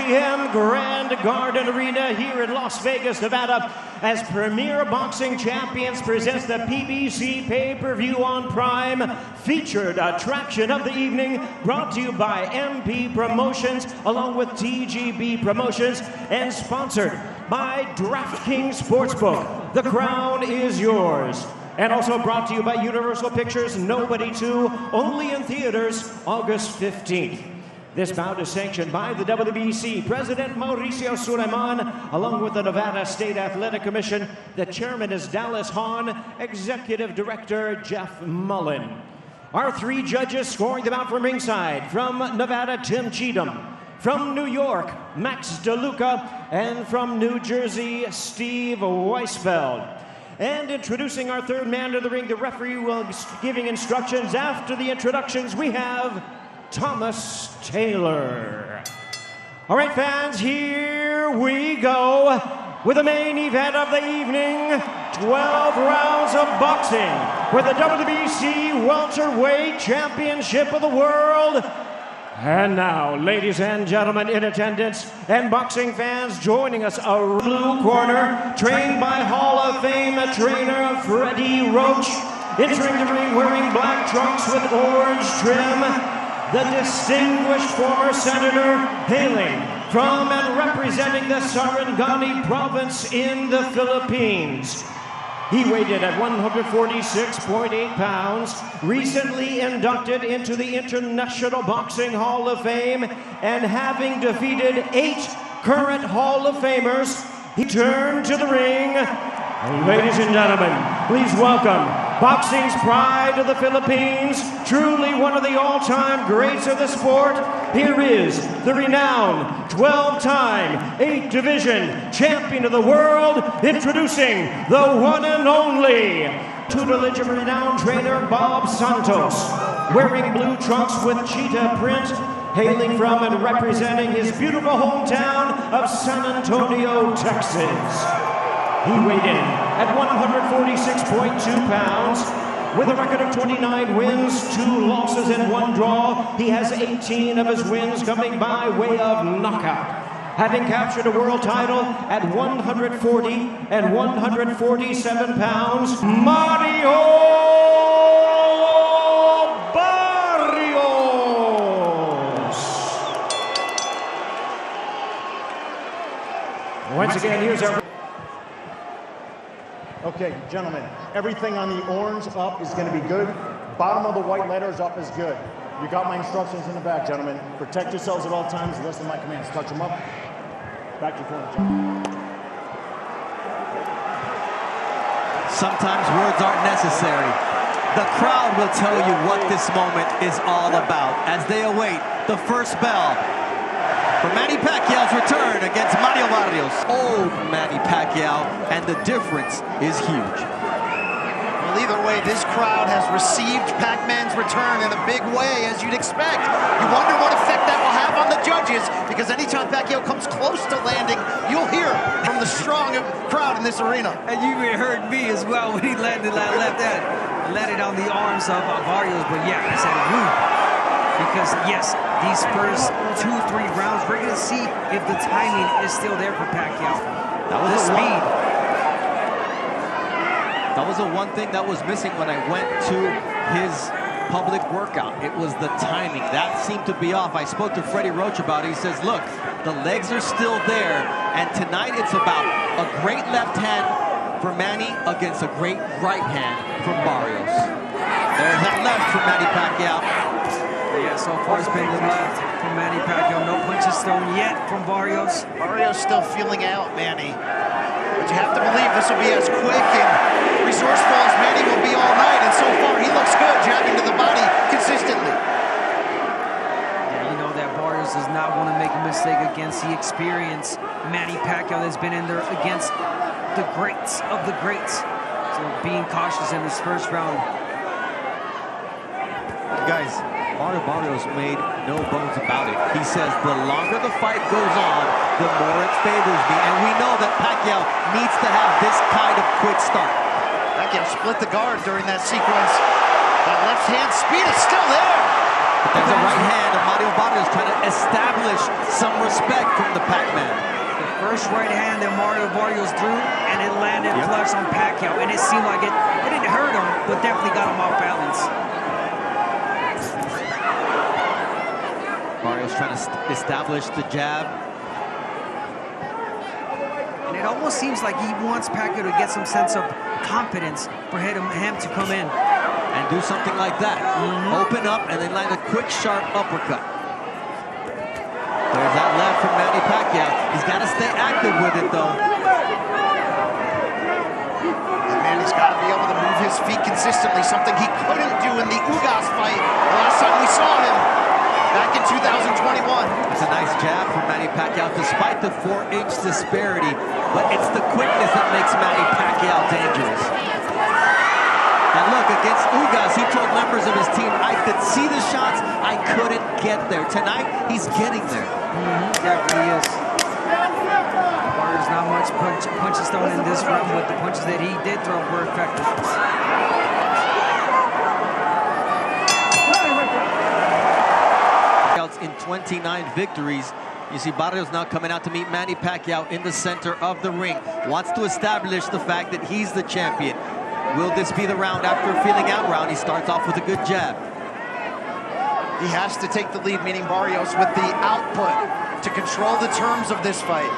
MGM Grand Garden Arena here in Las Vegas, Nevada, as Premier Boxing Champions presents the PBC pay-per-view on Prime, featured attraction of the evening, brought to you by MP Promotions along with TGB Promotions, and sponsored by DraftKings Sportsbook. The crown is yours. And also brought to you by Universal Pictures, Nobody 2, only in theaters August 15th. This bout is sanctioned by the WBC President Mauricio Suleiman, along with the Nevada State Athletic Commission. The chairman is Dallas Hahn, Executive Director Jeff Mullen. Our three judges scoring the bout from ringside: from Nevada, Tim Cheatham; from New York, Max DeLuca; and from New Jersey, Steve Weisfeld. And introducing our third man to the ring, the referee will be giving instructions. After the introductions, we have Thomas Taylor. All right, fans, here we go with the main event of the evening. 12 rounds of boxing for the WBC Welterweight Championship of the World. And now, ladies and gentlemen in attendance and boxing fans joining us, a blue corner, trained by Hall of Fame trainer Freddie Roach. Entering the ring wearing black trunks with orange trim, the distinguished former senator hailing from and representing the Sarangani province in the Philippines. He weighed in at 146.8 pounds, recently inducted into the International Boxing Hall of Fame, and having defeated 8 current Hall of Famers, he turned to the ring. Ladies and gentlemen, please welcome boxing's pride of the Philippines, truly one of the all-time greats of the sport. Here is the renowned 12-time 8-division champion of the world, introducing the one and only tutelage of renowned trainer Bob Santos, wearing blue trunks with cheetah print, hailing from and representing his beautiful hometown of San Antonio, Texas. He weighed in at 146.2 pounds. With a record of 29 wins, 2 losses, and 1 draw, he has 18 of his wins coming by way of knockout. Having captured a world title at 140 and 147 pounds, Mario Barrios. Once again, here's our... Okay, gentlemen, everything on the orange up is going to be good. Bottom of the white letters up is good. You got my instructions in the back, gentlemen. Protect yourselves at all times. Listen to my commands. Touch them up. Back to your corner, gentlemen. Sometimes words aren't necessary. The crowd will tell you what this moment is all about as they await the first bell for Manny Pacquiao's return against Mario Barrios. Old Manny Pacquiao, and the difference is huge. Well, either way, this crowd has received Pac-Man's return in a big way, as you'd expect. You wonder what effect that will have on the judges, because anytime Pacquiao comes close to landing, you'll hear from the strong crowd in this arena. And you even heard me as well when he landed that left hand. Landed on the arms of Barrios, but yeah, I said woo. Because yes, these first 2-3 rounds, we're going to see if the timing is still there for Pacquiao. That was the speed. That was the one thing that was missing when I went to his public workout. It was the timing. That seemed to be off. I spoke to Freddie Roach about it. He says, look, the legs are still there, and tonight it's about a great left hand for Manny against a great right hand from Barrios. There's that left for Manny Pacquiao. Yeah, so far it's been the left from Manny Pacquiao. No punches thrown yet from Barrios. Barrios still feeling out Manny. But you have to believe this will be as quick and resourceful as Manny will be all night. And so far, he looks good, jabbing to the body consistently. Yeah, you know that Barrios does not want to make a mistake against the experienced Manny Pacquiao that's been in there against the greats of the greats. So being cautious in this first round. Guys, Mario Barrios made no bones about it. He says the longer the fight goes on, the more it favors me. And we know that Pacquiao needs to have this kind of quick start. Pacquiao split the guard during that sequence. That left hand speed is still there. But there's a right hand of Mario Barrios trying to establish some respect from the Pac-Man. The first right hand that Mario Barrios threw, and it landed flush on Pacquiao, and it seemed like it didn't hurt him, but definitely got him off balance. Barrios trying to establish the jab. And it almost seems like he wants Pacquiao to get some sense of confidence for him to come in. And do something like that. Open up and then land a quick, sharp uppercut. There's that left from Manny Pacquiao. He's got to stay active with it, though. And Manny's got to be able to move his feet consistently, something he couldn't do in the Ugas fight the last time we saw him back in 2021. It's a nice jab from Manny Pacquiao, despite the 4-inch disparity. But it's the quickness that makes Manny Pacquiao dangerous. And look, against Ugas, he told members of his team, I could see the shots, I couldn't get there. Tonight, he's getting there. Definitely is. Barrios not much punches thrown in this round, but the punches that he did throw were effective. In 29 victories. You see Barrios now coming out to meet Manny Pacquiao in the center of the ring. Wants to establish the fact that he's the champion. Will this be the round after a feeling out round? He starts off with a good jab. He has to take the lead, meaning Barrios, with the output to control the terms of this fight.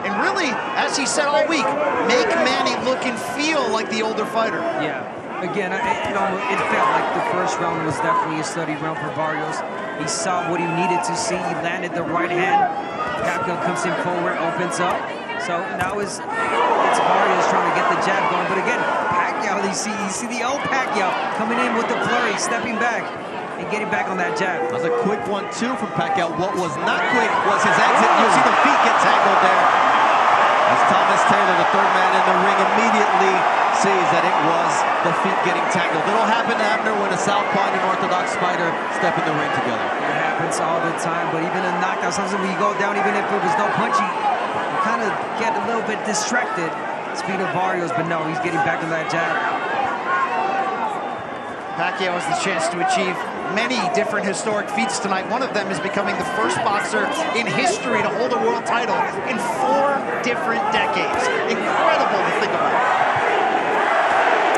And really, as he said all week, make Manny look and feel like the older fighter. Yeah. Again, it felt like the first round was definitely a study round for Barrios. He saw what he needed to see. He landed the right hand. Pacquiao comes in forward, opens up. So now it's Barrios trying to get the jab going. But again, Pacquiao, you see the old Pacquiao coming in with the flurry, stepping back and getting back on that jab. That was a quick 1-2 from Pacquiao. What was not quick was his exit. You see the feet get tangled there. As Thomas Taylor, the third man in the ring, immediately sees that it was the feet getting tangled. It'll happen to Abner when a southpaw and an orthodox fighter step in the ring together. It happens all the time, but even in knockouts, sometimes when you go down, even if it was no punching, you kind of get a little bit distracted. Speed of Barrios, but no, he's getting back on that jab. Pacquiao has the chance to achieve many different historic feats tonight. One of them is becoming the first boxer in history to hold a world title in 4 different decades. Incredible to think about.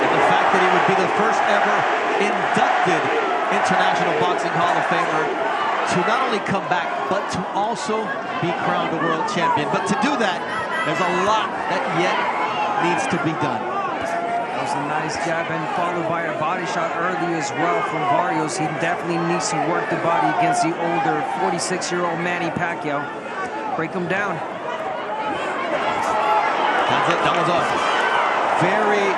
And the fact that he would be the first ever inducted International Boxing Hall of Famer to not only come back, but to also be crowned a world champion. But to do that, there's a lot that yet needs to be done. That was a nice jab and followed by a body shot early as well from Barrios. He definitely needs to work the body against the older 46-year-old Manny Pacquiao. Break him down. That's it. That was a very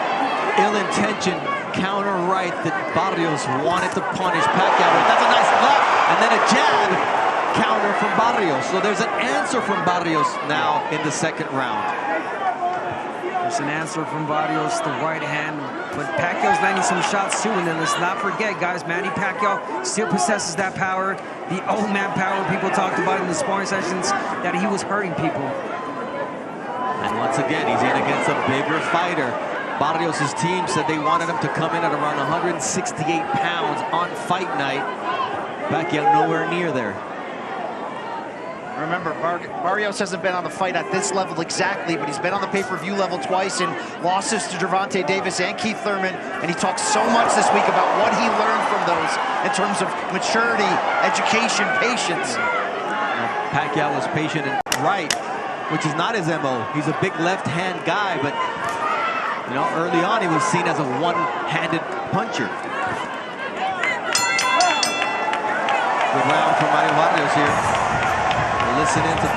ill-intentioned counter right that Barrios wanted to punish Pacquiao with. That's a nice left, and then a jab counter from Barrios. So there's an answer from Barrios now in the second round. There's an answer from Barrios, the right hand, but Pacquiao's landing some shots too, and then let's not forget, guys, Manny Pacquiao still possesses that power, the old man power people talked about in the sparring sessions, that he was hurting people. And once again, he's in against a bigger fighter. Barrios' team said they wanted him to come in at around 168 pounds on fight night. Pacquiao nowhere near there. Remember, Barrios hasn't been on the fight at this level exactly, but he's been on the pay-per-view level twice in losses to Gervonta Davis and Keith Thurman, and he talked so much this week about what he learned from those in terms of maturity, education, patience. Pacquiao was patient and right, which is not his MO. He's a big left-hand guy, but you know, early on he was seen as a one-handed puncher. Good round for Mario Barrios here. Listen in to